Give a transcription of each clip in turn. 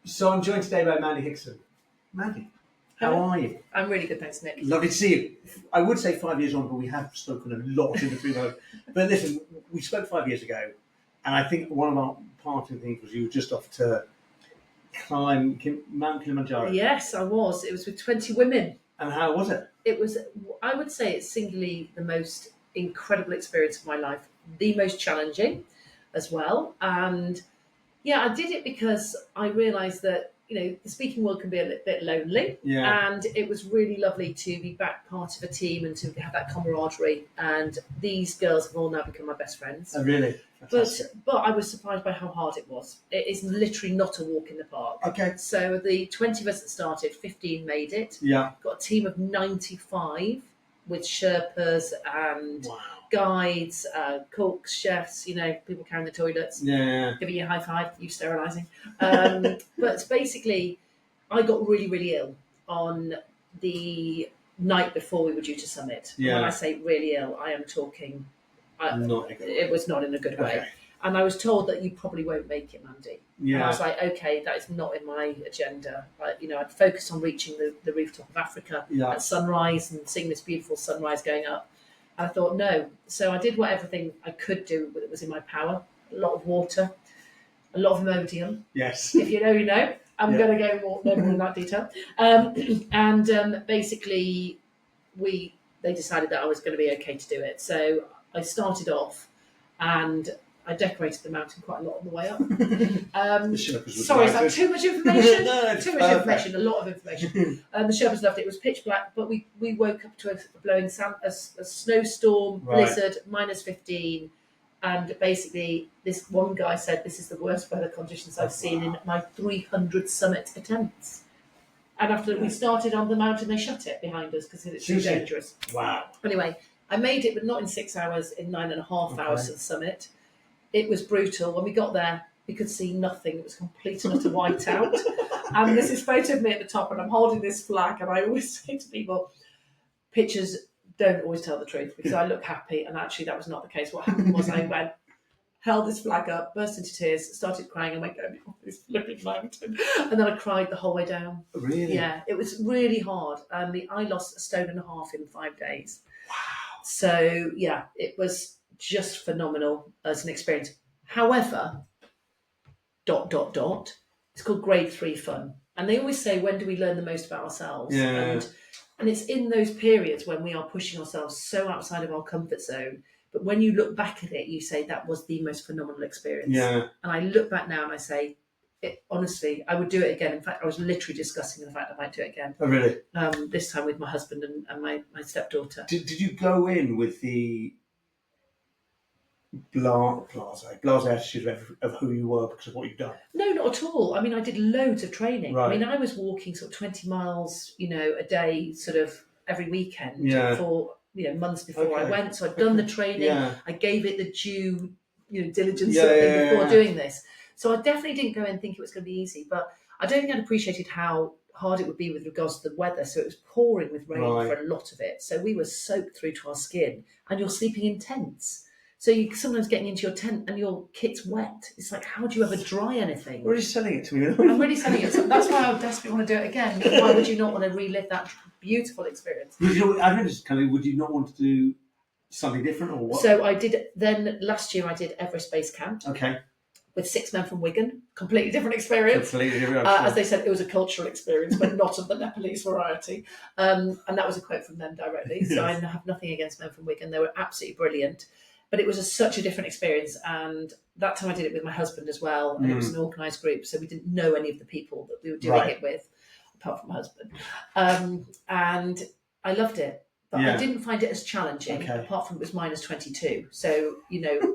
So I'm joined today by Mandy Hickson. Mandy, how Hello. are you? I'm really good, thanks, Nick. Lovely to see you. I would say 5 years on, but we have spoken a lot in between those. But listen, we spoke 5 years ago, and I think one of our parting things was you were just off to climb Mount Kilimanjaro. Yes, I was. It was with 20 women. And how was it? It was, I would say, it's singularly the most incredible experience of my life, the most challenging as well. And yeah, I did it because I realised that, the speaking world can be a little bit lonely. Yeah. And it was really lovely to be back part of a team and to have that camaraderie. And these girls have all now become my best friends. Oh, really? Fantastic. But I was surprised by how hard it was. It is literally not a walk in the park. Okay. So the 20 of us that started, 15 made it. Yeah. Got a team of 95 with Sherpas and guides, cooks, chefs, people carrying the toilets. Yeah. Giving you a high five, you sterilising. But basically, I got really, really ill on the night before we were due to summit. Yeah. When I say really ill, I am talking... It was not in a good way. Okay. And I was told that you probably won't make it, Mandy. Yeah. And I was like, okay, that is not in my agenda. I'd focused on reaching the rooftop of Africa at sunrise and seeing this beautiful sunrise going up. And I thought, no. So I did everything I could do that was in my power. A lot of water, a lot of Imodium. Yes. If you know, you know. I'm going to go no more in that detail. Basically, they decided that I was going to be okay to do it. So I started off and I decorated the mountain quite a lot on the way up. Sorry, is that too much information? No, too much information, a lot of information. The Sherpas loved it. It was pitch black, but we woke up to a blowing a snowstorm, blizzard, minus 15. And basically, this one guy said, this is the worst weather conditions I've seen in my 300 summit attempts. And after we started on the mountain, they shut it behind us because it's too dangerous. Wow. Anyway, I made it, but not in 6 hours, in 9.5 hours to the summit. It was brutal. When we got there, we could see nothing. It was complete and utter whiteout. And there's this photo of me at the top, and I'm holding this flag, and I always say to people, pictures don't always tell the truth, because I look happy, and actually that was not the case. What happened was I held this flag up, burst into tears, started crying, and went going on this flipping mountain. And then I cried the whole way down. Really? Yeah, it was really hard. I lost 1.5 stone in 5 days. Wow. So, yeah, it was just phenomenal as an experience. However, ... it's called grade 3 fun. And they always say, when do we learn the most about ourselves? Yeah. And it's in those periods when we are pushing ourselves so outside of our comfort zone. But when you look back at it, you say that was the most phenomenal experience. Yeah. And I look back now and I say, honestly, I would do it again. In fact, I was literally discussing the fact I might do it again. Oh, really? This time with my husband and my stepdaughter. Did you go in with the blase attitude of who you were because of what you've done? No, not at all. I mean, I did loads of training. Right. I mean, I was walking sort of 20 miles, a day, sort of every weekend for months before I went. So I'd done the training. Yeah. I gave it the due, diligence before doing this. So I definitely didn't go in and think it was going to be easy. But I don't think I'd appreciated how hard it would be with regards to the weather. So it was pouring with rain for a lot of it. So we were soaked through to our skin, and you're sleeping in tents. So you're sometimes getting into your tent and your kit's wet. It's like, how do you ever dry anything? You're really selling it to me. I'm really selling it. So that's why I desperately want to do it again. Why would you not want to relive that beautiful experience? Would you not want to do something different, or what? So I did. Then last year I did Everest Base Camp. Okay. With 6 men from Wigan. Completely different experience. Completely different. As they said, it was a cultural experience, but not of the Nepalese variety. And that was a quote from them directly. So I have nothing against men from Wigan. They were absolutely brilliant. But it was such a different experience. And that time I did it with my husband as well. And it was an organised group. So we didn't know any of the people that we were doing it with, apart from my husband. And I loved it. But I didn't find it as challenging, apart from it was minus 22. So,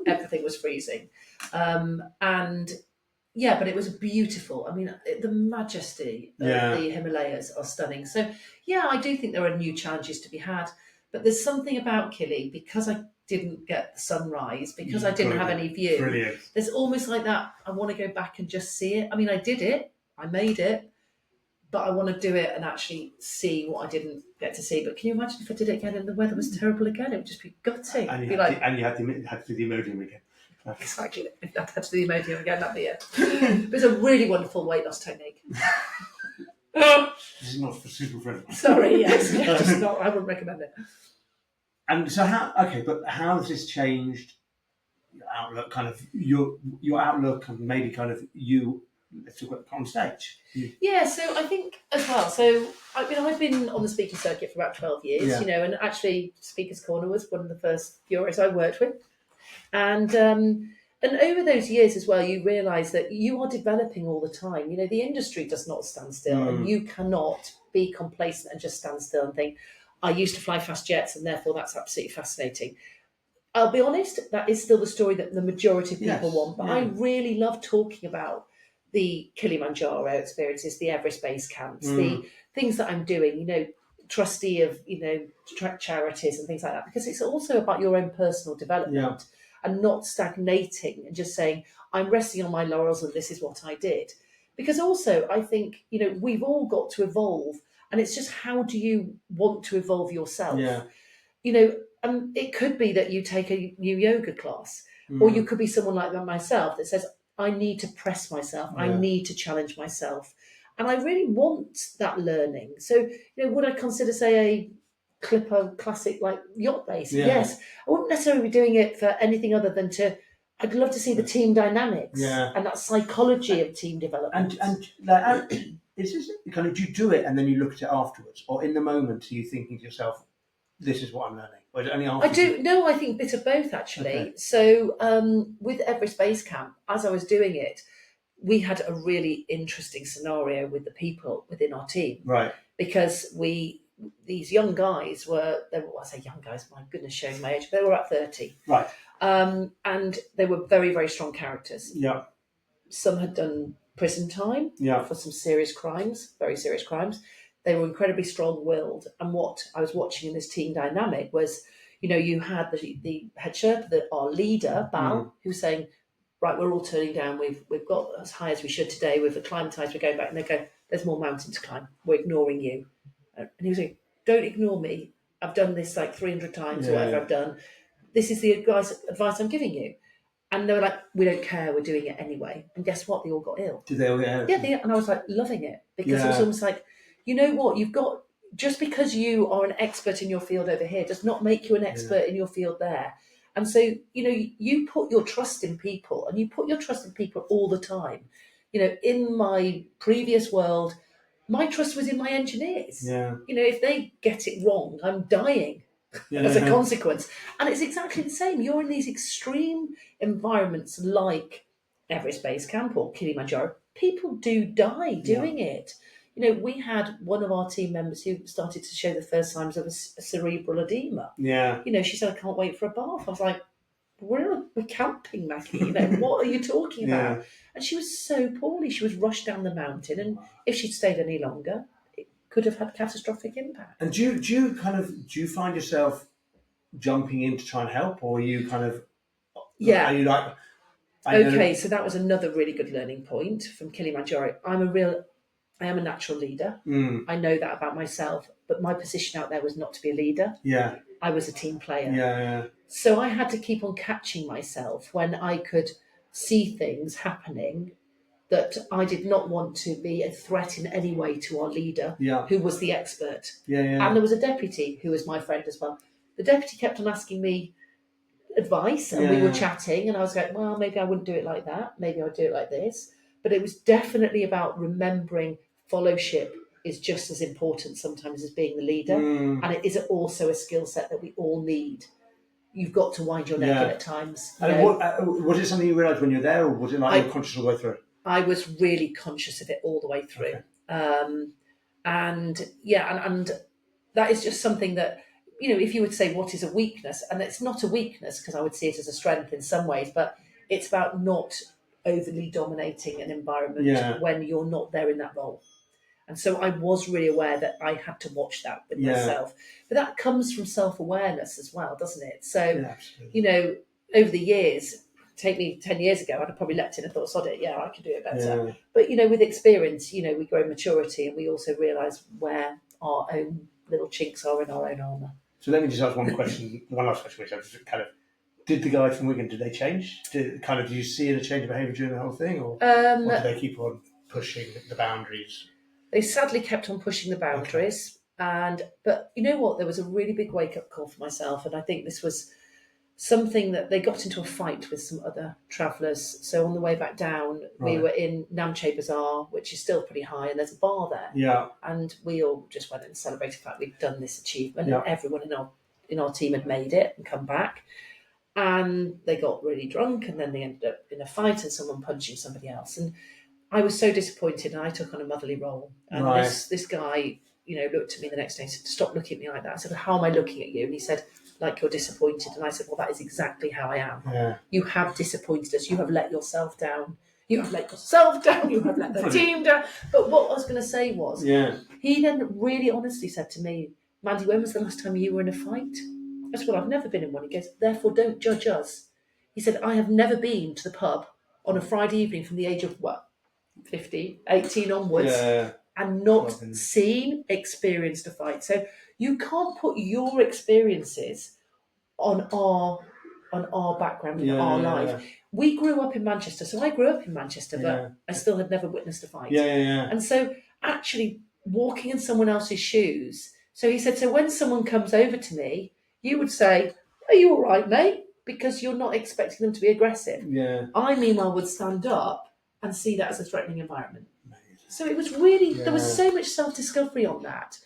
everything was freezing. But it was beautiful. I mean, the majesty of the Himalayas are stunning. So, I do think there are new challenges to be had. But there's something about Kili, because I didn't get the sunrise, because I didn't have any view. Brilliant. There's almost like that, I want to go back and just see it. I mean, I did it. I made it. But I want to do it and actually see what I didn't get to see. But can you imagine if I did it again and the weather was terrible again? It would just be gutting. And you be had to do the Imodium again. Exactly. I've had to do the emoji again, that'd be it. But it's a really wonderful weight loss technique. This is not for super friends. Sorry, yes. Just not, I wouldn't recommend it. And so but how has this changed your outlook, kind of your outlook, and maybe kind of you, let's talk about on stage? Yeah, so I think as well, so I mean, I've been on the speaking circuit for about 12 years, and actually Speaker's Corner was one of the first bureaus I worked with. And over those years as well, you realise that you are developing all the time. You know, the industry does not stand still, and you cannot be complacent and just stand still and think, I used to fly fast jets, and therefore that's absolutely fascinating. I'll be honest, that is still the story that the majority of people want. But I really love talking about the Kilimanjaro experiences, the Everest base camps, the things that I'm doing, you know, trustee of, you know, charities and things like that, because it's also about your own personal development and not stagnating and just saying, I'm resting on my laurels and this is what I did. Because also, I think, you know, we've all got to evolve, and it's just how do you want to evolve yourself? You know, it could be that you take a new yoga class, or you could be someone like myself that says, I need to press myself, I need to challenge myself. And I really want that learning. So, you know, would I consider, say, a Clipper classic like yacht race? Yes. I wouldn't necessarily be doing it for anything other than I'd love to see the team dynamics and that psychology of team development. And like, is this kind of, do you do it and then you look at it afterwards, or in the moment are you thinking to yourself, this is what I'm learning? Or is it only after? I do. No, I think a bit of both actually. Okay. So with Everest Base Camp, as I was doing it, we had a really interesting scenario with the people within our team, right? Because these young guys I say young guys, my goodness, showing my age, but they were at 30, right? And they were very, very strong characters. Yeah. Some had done prison time for some serious crimes, very serious crimes. They were incredibly strong-willed. And what I was watching in this team dynamic was, you know, you had the head Sherpa, our leader, Bal, who was saying, right, we're all turning down. We've got as high as we should today. We've acclimatised. We're going back. And they go, there's more mountain to climb. We're ignoring you. And he was saying, don't ignore me. I've done this like 300 times or whatever I've done. This is the advice I'm giving you. And they were like, we don't care, we're doing it anyway. And guess what? They all got ill. Did they all get ill? Yeah, and I was like loving it, because it was almost like, you know what, you've got, just because you are an expert in your field over here does not make you an expert in your field there. And so, you know, you put your trust in people, and you put your trust in people all the time. You know, in my previous world, my trust was in my engineers. Yeah. You know, if they get it wrong, I'm dying. As a consequence. And it's exactly the same. You're in these extreme environments like Everest Base Camp or Kilimanjaro. People do die doing it. You know, we had one of our team members who started to show the first signs of a cerebral edema. Yeah. You know, she said, I can't wait for a bath. I was like, we're camping, Mackie. You know, what are you talking about? And she was so poorly. She was rushed down the mountain. And if she'd stayed any longer, could have had catastrophic impact. And do you find yourself jumping in to try and help, or are you kind of are you like so that was another really good learning point from Kilimanjaro. I am a natural leader. I know that about myself, but my position out there was not to be a leader. I was a team player. So I had to keep on catching myself when I could see things happening that I did not want to be a threat in any way to our leader, who was the expert. And there was a deputy who was my friend as well. The deputy kept on asking me advice, and we were chatting, and I was like, well, maybe I wouldn't do it like that. Maybe I'd do it like this. But it was definitely about remembering fellowship is just as important sometimes as being the leader. And it is also a skill set that we all need. You've got to wind your neck in at times. And was it something you realised when you were there, or was it like you were conscious all the way through? I was really conscious of it all the way through. Okay. And that is just something that, you know, if you would say what is a weakness, and it's not a weakness because I would see it as a strength in some ways, but it's about not overly dominating an environment when you're not there in that role. And so I was really aware that I had to watch that with myself. But that comes from self-awareness as well, doesn't it? So, you know, over the years, take me 10 years ago, I'd have probably leapt in and thought, sod it, I can do it better. But, you know, with experience, you know, we grow maturity, and we also realise where our own little chinks are in our own armour. So let me just ask one last question, which I just kind of, Did the guys from Wigan, did they change? Did you see a change of behaviour during the whole thing, or did they keep on pushing the boundaries? They sadly kept on pushing the boundaries, but you know what? There was a really big wake up call for myself, and I think this was something that they got into a fight with some other travellers. So on the way back down, we were in Namche Bazaar, which is still pretty high, and there's a bar there. Yeah. And we all just went and celebrated the fact we'd done this achievement, and everyone in our team had made it and come back. And they got really drunk, and then they ended up in a fight and someone punching somebody else. And I was so disappointed, and I took on a motherly role. And this guy, looked at me the next day and said, "Stop looking at me like that." I said, "How am I looking at you?" And he said, "Like you're disappointed." And I said, "Well, that is exactly how I am. Yeah. You have disappointed us. You have let yourself down. You have let yourself down. You have let the team down." But what I was going to say was, he then really honestly said to me, "Mandy, when was the last time you were in a fight?" I said, "Well, I've never been in one." He goes, "Therefore, don't judge us." He said, "I have never been to the pub on a Friday evening from the age of, 15, 18 onwards, and not experienced a fight." So you can't put your experiences on our background and our life. We grew up in Manchester, so I grew up in Manchester, but I still had never witnessed a fight. And so actually walking in someone else's shoes. So he said, so when someone comes over to me, you would say, "Are you all right, mate?" Because you're not expecting them to be aggressive. I, meanwhile, would stand up and see that as a threatening environment. Amazing. So it was really, there was so much self-discovery on that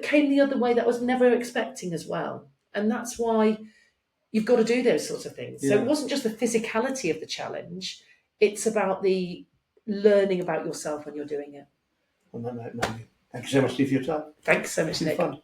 came the other way that I was never expecting as well. And that's why you've got to do those sorts of things. So it wasn't just the physicality of the challenge, it's about the learning about yourself when you're doing it. On that note, Mandy, thank you so much, Steve, for your time. Thanks so much, Nick. Fun.